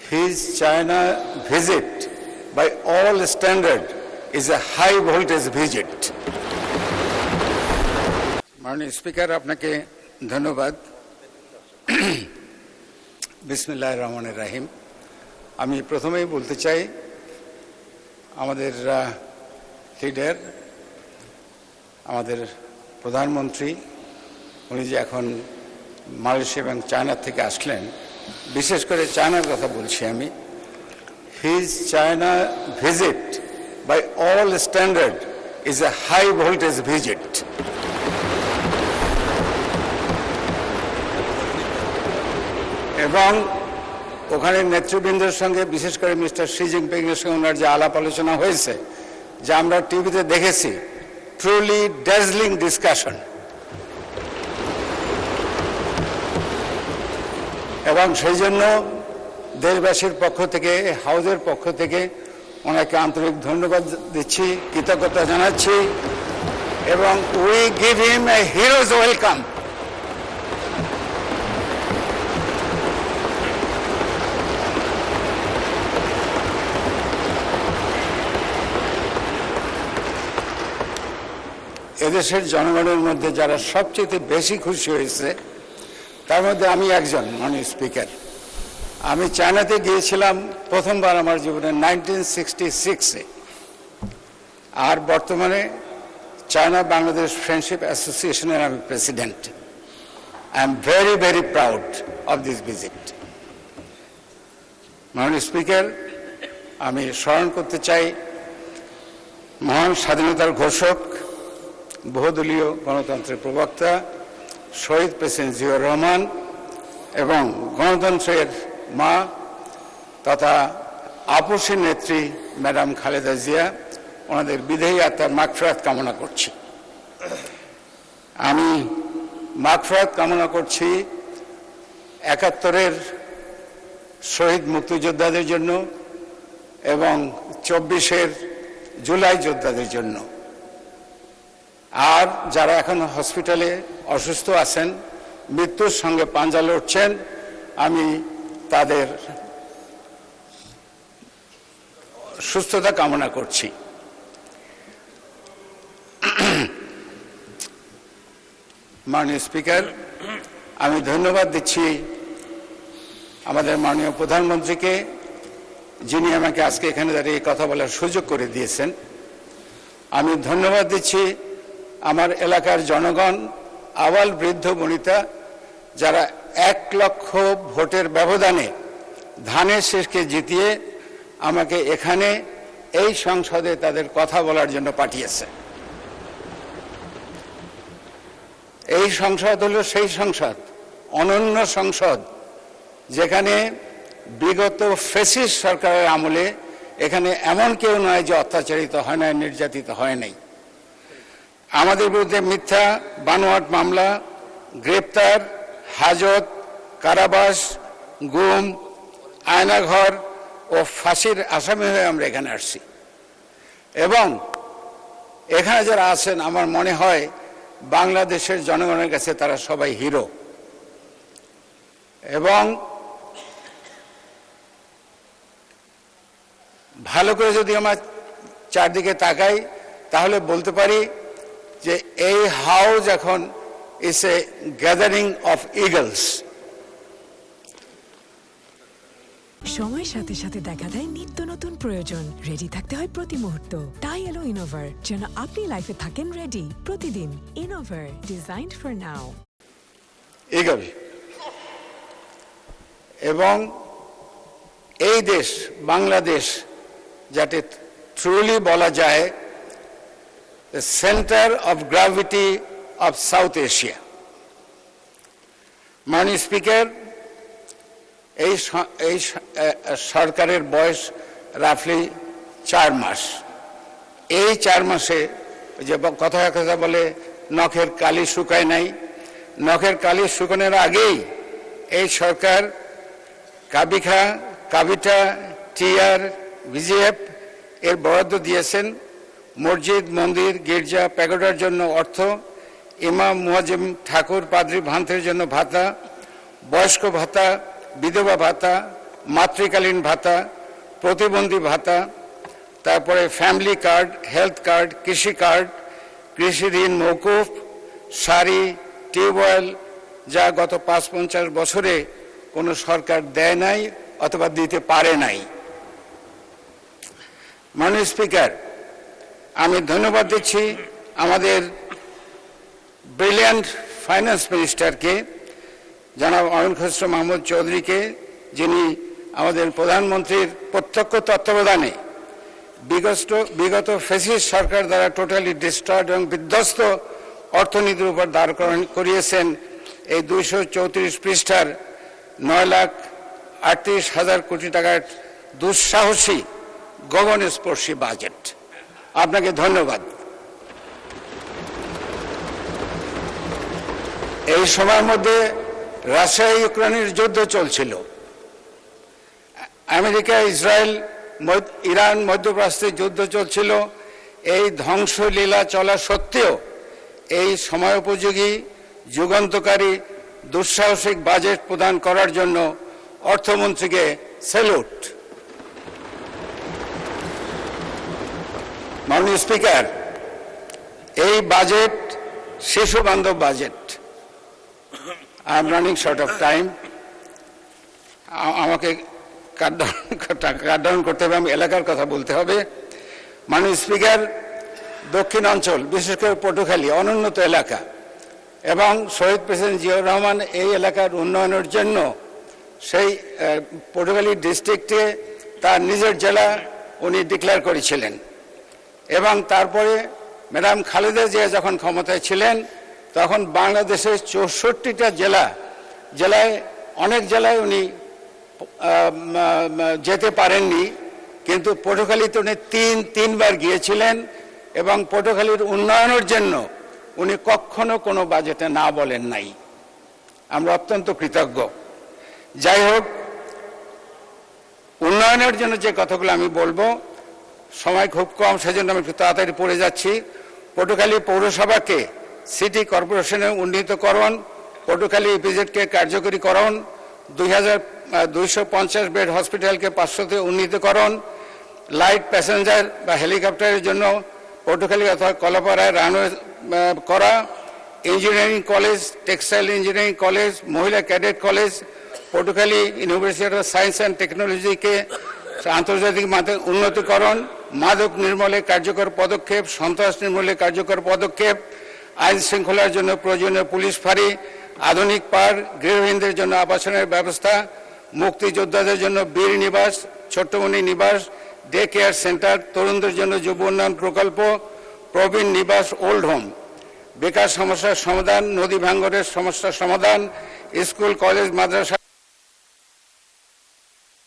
His China visit, by all standard, is a high voltage visit. মাননীয় speaker, আপনাকে ধন্যবাদ। বিসমিল্লাহির রহমানির রহিম। আমি প্রথমেই বলতে চাই, আমাদের লিডার, আমাদের প্রধানমন্ত্রী, উনি যে এখন মালয়েশিয়া এবং চায়না থেকে আসলেন, বিশেষ করে চায়নার কথা বলছি আমি, his China visit by all standard is a high voltage visit. এবং ওখানে নেতৃবৃন্দের সঙ্গে, বিশেষ করে মিস্টার শি জিনপিং এর সঙ্গে ওনার যে আলাপ আলোচনা হয়েছে, যা আমরা টিভিতে দেখেছি, ট্রুলি ড্যাজলিং ডিসকাশন। এবং সেই জন্য দেশবাসীর পক্ষ থেকে, হাউজের পক্ষ থেকে ওনাকে আন্তরিক ধন্যবাদ দিচ্ছি, কৃতজ্ঞতা জানাচ্ছি, এবং we give him A heroes welcome. এদেশের জনগণের মধ্যে যারা সবচেয়ে বেশি খুশি হয়েছে, তার মধ্যে আমি একজন। মাননীয় স্পিকার, আমি চায়নাতে গিয়েছিলাম প্রথমবার আমার জীবনে 1966-এ, আর বর্তমানে চায়না বাংলাদেশ ফ্রেন্ডশিপ অ্যাসোসিয়েশনের আমি president. I am very very proud of this visit. মাননীয় স্পিকার, আমি স্মরণ করতে চাই মহান স্বাধীনতার ঘোষক, বহুদলীয় গণতন্ত্রের প্রবক্তা শহীদ প্রেসিডেন্ট জিয়াউর রহমান এবং গণতন্ত্রের মা তথা আপসী নেত্রী ম্যাডাম খালেদা জিয়া, ওনাদের বিদেহী আত্মার মাগফিরাত কামনা করছি। আমি মাগফিরাত কামনা করছি ৭১-এর শহীদ মুক্তিযোদ্ধাদের জন্য এবং ২৪-এর জুলাই যোদ্ধাদের জন্য। আর যারা এখন হসপিটালে অসুস্থ আছেন, মৃত্যুর সঙ্গে পাঞ্জা লড়ছেন, আমি তাদের সুস্থতা কামনা করছি। মাননীয় স্পিকার, আমি ধন্যবাদ দিচ্ছি আমাদের মাননীয় প্রধানমন্ত্রীকে, যিনি আমাকে আজকে এখানে দাঁড়িয়ে কথা বলার সুযোগ করে দিয়েছেন। আমি ধন্যবাদ দিচ্ছি আমার এলাকার জনগণ, আবাল বৃদ্ধ বনিতা, যারা ১ লক্ষ ভোটের ব্যবধানে ধানের শেষকে জিতিয়ে আমাকে এখানে এই সংসদে তাদের কথা বলার জন্য পাঠিয়েছে। এই সংসদ হলো সেই সংসদ, অনন্য সংসদ, যেখানে বিগত ফ্যাসিস্ট সরকারের আমলে এখানে এমন কেউ নয় যে অত্যাচারিত হয় নাই, নির্যাতিত হয় নাই। আমাদের বিরুদ্ধে মিথ্যা বানোয়াট মামলা, গ্রেপ্তার, হাজত, কারাবাস, গুম, আয়নাঘর ও ফাঁসির আসামি হয়ে আমরা এখানে আসছি। এবং এখানে যারা আছেন, আমার মনে হয় বাংলাদেশের জনগণের কাছে তারা সবাই হিরো। এবং ভালো করে যদি আমরা চারদিকে তাকাই, তাহলে বলতে পারি যে এই হাউস এখন is a gathering of Eagles. সময়ের সাথে সাথে দেখা দেয় নিত্য নতুন প্রয়োজন। রেডি থাকতে হয় প্রতি মুহূর্ত। তাই এলো ইনোভার, যেন আপনি লাইফে থাকেন রেডি প্রতিদিন। Innova, designed for now. Eagle. এবং এই দেশ বাংলাদেশ যাতে ট্রুলি বলা যায় the center of gravity of South Asia. মাননীয় স্পিকার, এই সরকারের বয়স রাফলি 4 মাস। এই 4 মাসে যে কথা বলে নখের কালি শুকায় নাই, নখের কালি শুকানোর আগেই এই সরকার কাবিখা, কাবিটা, টিআর, ভিজিএফ এর বরাদ্দ দিয়েছেন। মসজিদ, মন্দির, গির্জা, প্যাগোডার জন্য অর্থ, ইমাম, মুয়াজ্জিম, ঠাকুর, পাদ্রী, ভান্তের জন্য ভাতা, বয়স্ক ভাতা, বিধবা ভাতা, মাতৃকালীন ভাতা, প্রতিবন্ধী ভাতা, তারপরে ফ্যামিলি কার্ড, হেলথ কার্ড, কৃষি কার্ড, কৃষি ঋণ মৌকুফ, সারি, টিউবওয়েল, যা গত ৫-৫০ বছরে কোনো সরকার দেয় নাই অথবা দিতে পারে নাই। মাননীয় স্পিকার, আমি ধন্যবাদ দিচ্ছি আমাদের ব্রিলিয়ান্ট ফাইন্যান্স মিনিস্টারকে, জনাব অরুণ খসরু মাহমুদ চৌধুরীকে, যিনি আমাদের প্রধানমন্ত্রীর প্রত্যক্ষ তত্ত্বাবধানে বিগত ফ্যাসিস্ট সরকার দ্বারা টোটালি ডিস্ট্রয়েড এবং বিধ্বস্ত অর্থনীতির উপর দাঁড় করিয়েছেন এই 234 পৃষ্ঠার 9,38,000 কোটি টাকার দুঃসাহসী গগনস্পর্শী বাজেট। আপনাকে ধন্যবাদ। এই সময়ের মধ্যে রাশিয়া ইউক্রেনের যুদ্ধ চলছিল, আমেরিকা, ইসরায়েল, ইরান, মধ্যপ্রাচ্যের যুদ্ধ চলছিল। এই ধ্বংসলীলা চলা সত্ত্বেও এই সময়োপযোগী যুগান্তকারী দুঃসাহসিক বাজেট প্রদান করার জন্য অর্থমন্ত্রীকে স্যালুট। মাননীয় স্পিকার, এই বাজেট শিশু বান্ধব budget. I am running short of time, আমাকে কাট ডাউন করতে হবে, আমি এলাকার কথা বলতে হবে। মাননীয় স্পিকার, দক্ষিণ অঞ্চল, বিশেষ করে পটুখালী অনুন্নত এলাকা, এবং শহীদ প্রেসিডেন্ট জিয়াউর রহমান এই এলাকার উন্নয়নের জন্য সেই পটুখালী ডিস্ট্রিক্টে তার নিজের জেলা উনি ডিক্লেয়ার করেছিলেন, এবং তারপরে ম্যাডাম খালেদা জিয়া যখন ক্ষমতায় ছিলেন তখন বাংলাদেশের 64টা জেলায় অনেক জেলায় উনি যেতে পারেননি, কিন্তু পটুখালীতে উনি তিনবার গিয়েছিলেন এবং পটুখালীর উন্নয়নের জন্য উনি কখনো কোনো বাজেটে না বলেন নাই। আমরা অত্যন্ত কৃতজ্ঞ। যাই হোক, উন্নয়নের জন্য যে কথাগুলো আমি বলবো, সময় খুব কম, সেজন্য আমি একটু তাড়াতাড়ি পড়ে যাচ্ছি। পটুখালী পৌরসভাকে সিটি কর্পোরেশনে উন্নীতকরণ, পটুখালী ইপিজেডকে কার্যকরীকরণ, 2,250 বেড হসপিটালকে 500-তে উন্নীতকরণ, লাইট প্যাসেঞ্জার বা হেলিকপ্টারের জন্য পটুখালী অথবা কলাপাড়ায় রানওয়ে করা, engineering college, textile engineering college, মহিলা cadet college, Patuakhali university of science and টেকনোলজিকে আন্তর্জাতিক মাত্রায় উন্নতিকরণ, মাদক নির্মূলে কার্যকর পদক্ষেপ, সন্ত্রাস নির্মূলে কার্যকর পদক্ষেপ, আইন শৃঙ্খলার জন্য প্রয়োজনীয় পুলিশ ফাঁড়ি, আধুনিক পার্ক, গৃহহীনদের জন্য আবাসনের ব্যবস্থা, মুক্তিযোদ্ধাদের জন্য বীর নিবাস, ছোট্টমণি নিবাস, ডে কেয়ার সেন্টার, তরুণদের জন্য যুব উন্নয়ন প্রকল্প, প্রবীণ নিবাস, ওল্ড হোম, বেকার সমস্যার সমাধান, নদী ভাঙ্গনের সমস্যার সমাধান, স্কুল, কলেজ, মাদ্রাসা